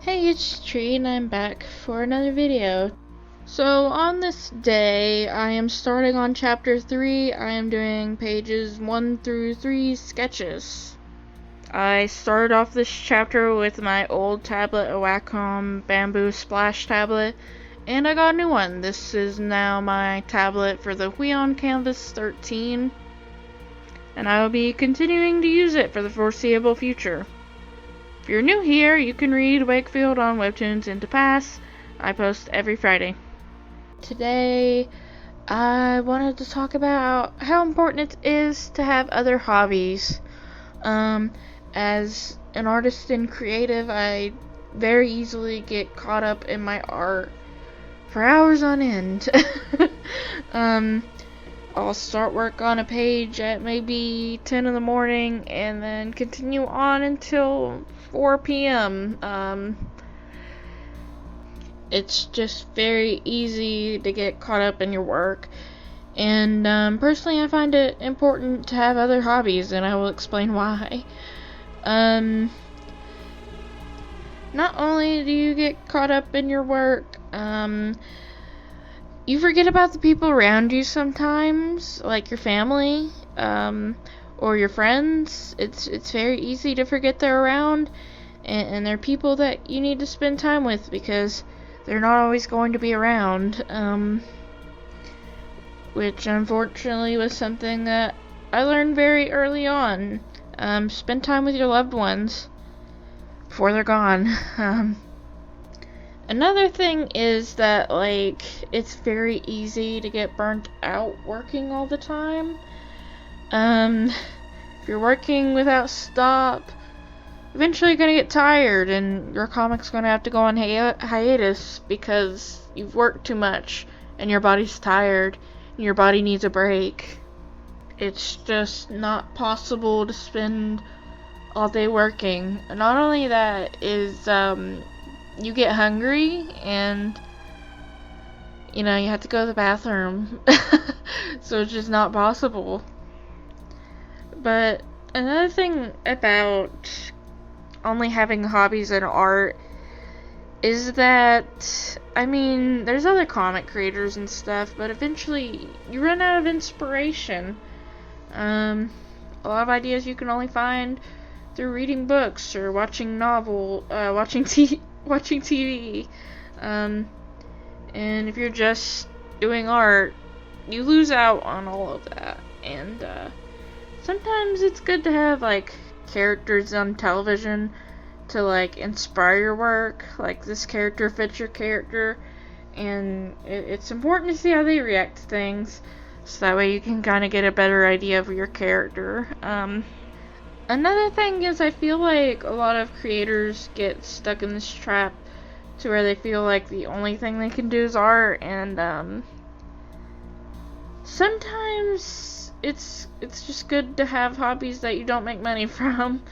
Hey, it's Tree, and I'm back for another video. So, on this day, I am starting on chapter 3. I am doing pages 1 through 3 sketches. I started off this chapter with my old tablet, a Wacom Bamboo Splash tablet, and I got a new one. This is now my tablet for the Huion Canvas 13, and I will be continuing to use it for the foreseeable future. If you're new here, you can read Wakefield on Webtoons and Tapas. I post every Friday. Today, I wanted to talk about how important it is to have other hobbies. As an artist and creative, I very easily get caught up in my art for hours on end. I'll start work on a page at maybe 10 in the morning and then continue on until 4 p.m. It's just very easy to get caught up in your work. And personally, I find it important to have other hobbies, and I will explain why. Not only do you get caught up in your work, you forget about the people around you sometimes, like your family, or your friends. It's very easy to forget they're around, and they're people that you need to spend time with because they're not always going to be around, which unfortunately was something that I learned very early on. Spend time with your loved ones before they're gone. Another thing is that, it's very easy to get burnt out working all the time. If you're working without stop, eventually you're gonna get tired, and your comic's gonna have to go on hiatus because you've worked too much, and your body's tired, and your body needs a break. It's just not possible to spend all day working. Not only that is, you get hungry, and you have to go to the bathroom. So it's just not possible. But another thing about only having hobbies and art is that, there's other comic creators and stuff, but eventually you run out of inspiration. A lot of ideas you can only find through reading books or watching TV. And if you're just doing art, you lose out on all of that. And sometimes it's good to have characters on television to inspire your work. Like, this character fits your character, and it's important to see how they react to things, so that way you can kind of get a better idea of your character. Another thing is, I feel like a lot of creators get stuck in this trap to where they feel like the only thing they can do is art, and sometimes it's just good to have hobbies that you don't make money from.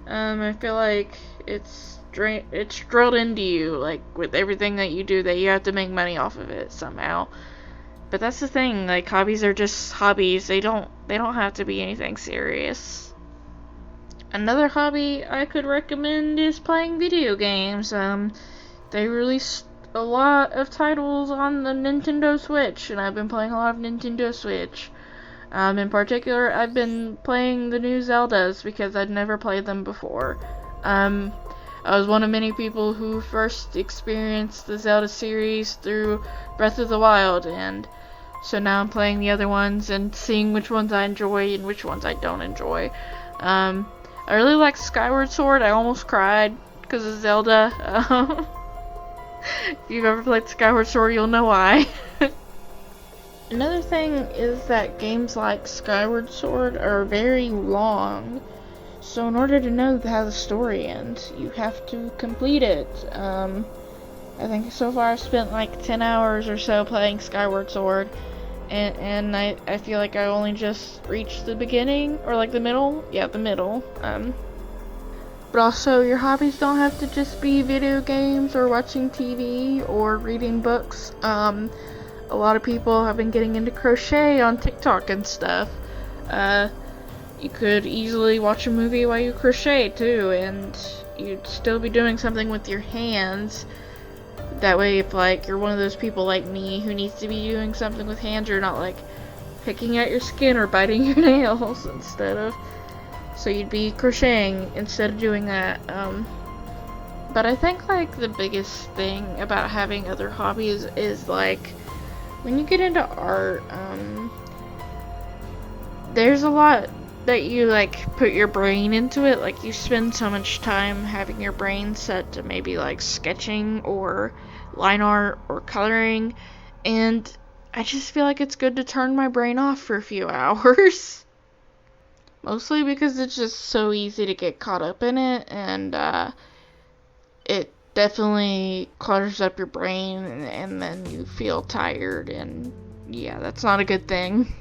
I feel like it's drilled into you, with everything that you do, that you have to make money off of it somehow. But that's the thing, hobbies are just hobbies. They don't have to be anything serious. Another hobby I could recommend is playing video games. They released a lot of titles on the Nintendo Switch, and I've been playing a lot of Nintendo Switch. In particular, I've been playing the new Zeldas because I'd never played them before. I was one of many people who first experienced the Zelda series through Breath of the Wild, and so now I'm playing the other ones and seeing which ones I enjoy and which ones I don't enjoy. I really like Skyward Sword. I almost cried because of Zelda. If you've ever played Skyward Sword, you'll know why. Another thing is that games like Skyward Sword are very long. So in order to know how the story ends, you have to complete it. I think so far I've spent 10 hours or so playing Skyward Sword. And I feel like I only just reached the beginning, or the middle. Yeah, the middle. But also, your hobbies don't have to just be video games or watching TV or reading books. A lot of people have been getting into crochet on TikTok and stuff. You could easily watch a movie while you crochet too, and you'd still be doing something with your hands. That way, if like you're one of those people like me who needs to be doing something with hands, you're not like picking at your skin or biting your nails instead of. So you'd be crocheting instead of doing that. But I think like the biggest thing about having other hobbies is like when you get into art, there's a lot that you like put your brain into it. Like you spend so much time having your brain set to maybe like sketching or line art or coloring, and I just feel like it's good to turn my brain off for a few hours. Mostly because it's just so easy to get caught up in it, and it definitely clutters up your brain, and then you feel tired, and yeah, that's not a good thing.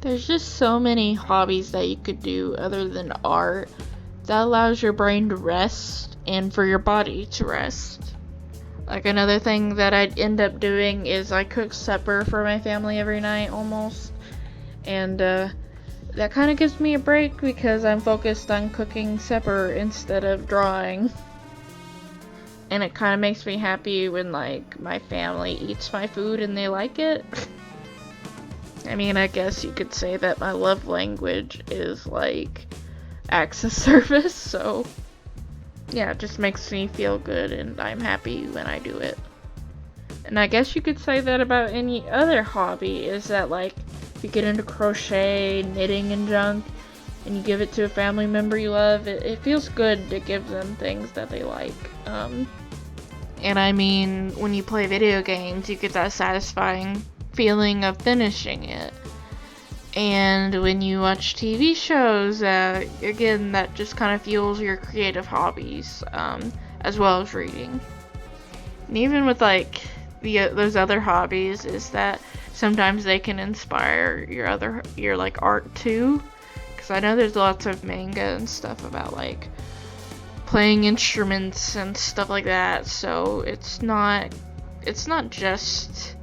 There's just so many hobbies that you could do other than art that allows your brain to rest and for your body to rest. Like another thing that I'd end up doing is I cook supper for my family every night almost, and that kind of gives me a break because I'm focused on cooking supper instead of drawing. And it kind of makes me happy when like my family eats my food and they like it. I mean, I guess you could say that my love language is like acts of service, so yeah, it just makes me feel good and I'm happy when I do it. And I guess you could say that about any other hobby, is that like if you get into crochet, knitting and junk, and you give it to a family member you love, it feels good to give them things that they like. And I mean, when you play video games, you get that satisfying feeling of finishing it. And when you watch TV shows, again, that just kind of fuels your creative hobbies, as well as reading. And even with like those other hobbies, is that sometimes they can inspire your like art too. Because I know there's lots of manga and stuff about like playing instruments and stuff like that. So it's not just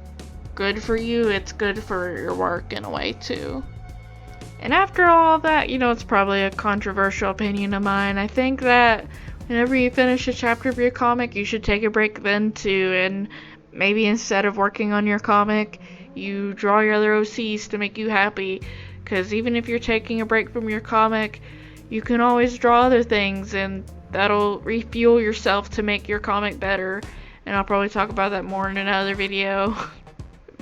good for you, it's good for your work in a way too. And after all that, it's probably a controversial opinion of mine. I think that whenever you finish a chapter of your comic, you should take a break then too, and maybe instead of working on your comic, you draw your other OCs to make you happy. Because even if you're taking a break from your comic, you can always draw other things, and that'll refuel yourself to make your comic better. And I'll probably talk about that more in another video.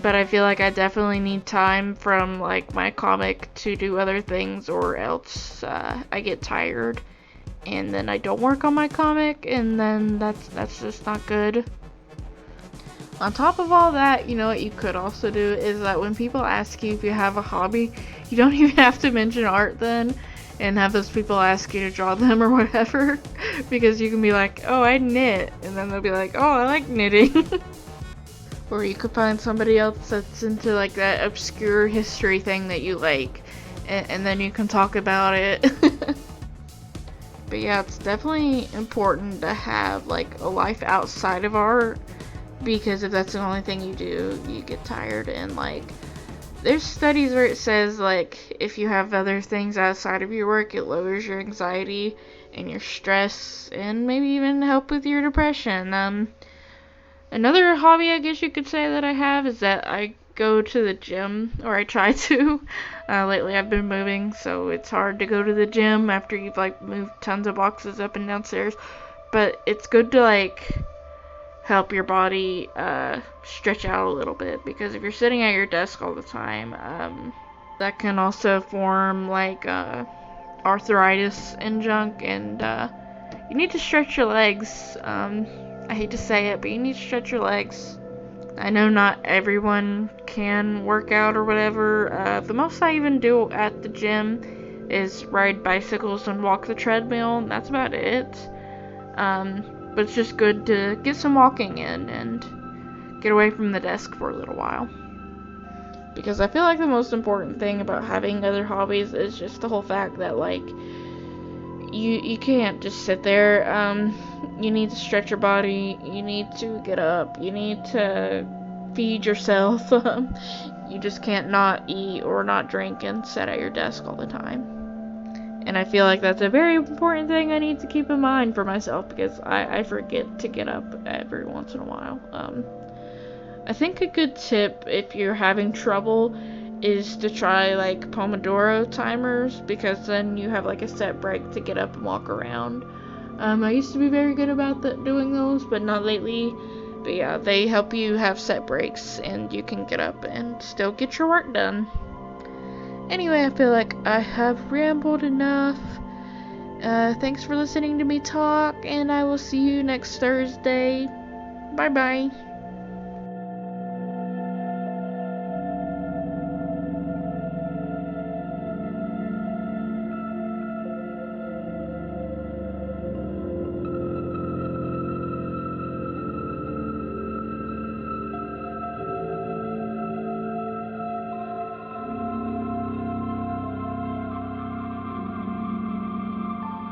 But I feel like I definitely need time from like my comic to do other things, or else I get tired and then I don't work on my comic, and then that's just not good. On top of all that, what you could also do is that when people ask you if you have a hobby, you don't even have to mention art then, and have those people ask you to draw them or whatever, because you can be like, oh, I knit, and then they'll be like, oh, I like knitting. Or you could find somebody else that's into like that obscure history thing that you like, and then you can talk about it. But yeah, it's definitely important to have like a life outside of art, because if that's the only thing you do, you get tired. And like there's studies where it says like if you have other things outside of your work, it lowers your anxiety and your stress, and maybe even help with your depression. Another hobby I guess you could say that I have is that I go to the gym, or I try to. Lately I've been moving, so it's hard to go to the gym after you've like moved tons of boxes up and downstairs. But it's good to like help your body stretch out a little bit, because if you're sitting at your desk all the time, that can also form like arthritis and junk, and you need to stretch your legs. I hate to say it, but you need to stretch your legs. I know not everyone can work out or whatever. The most I even do at the gym is ride bicycles and walk the treadmill, and that's about it. But it's just good to get some walking in and get away from the desk for a little while. Because I feel like the most important thing about having other hobbies is just the whole fact that like you can't just sit there. You need to stretch your body, you need to get up, you need to feed yourself. You just can't not eat or not drink and sit at your desk all the time. And I feel like that's a very important thing I need to keep in mind for myself, because I forget to get up every once in a while. I think a good tip if you're having trouble is to try like Pomodoro timers, because then you have like a set break to get up and walk around. I used to be very good about doing those, but not lately. But yeah, they help you have set breaks and you can get up and still get your work done. Anyway, I feel like I have rambled enough. Thanks for listening to me talk, and I will see you next Thursday. Bye bye.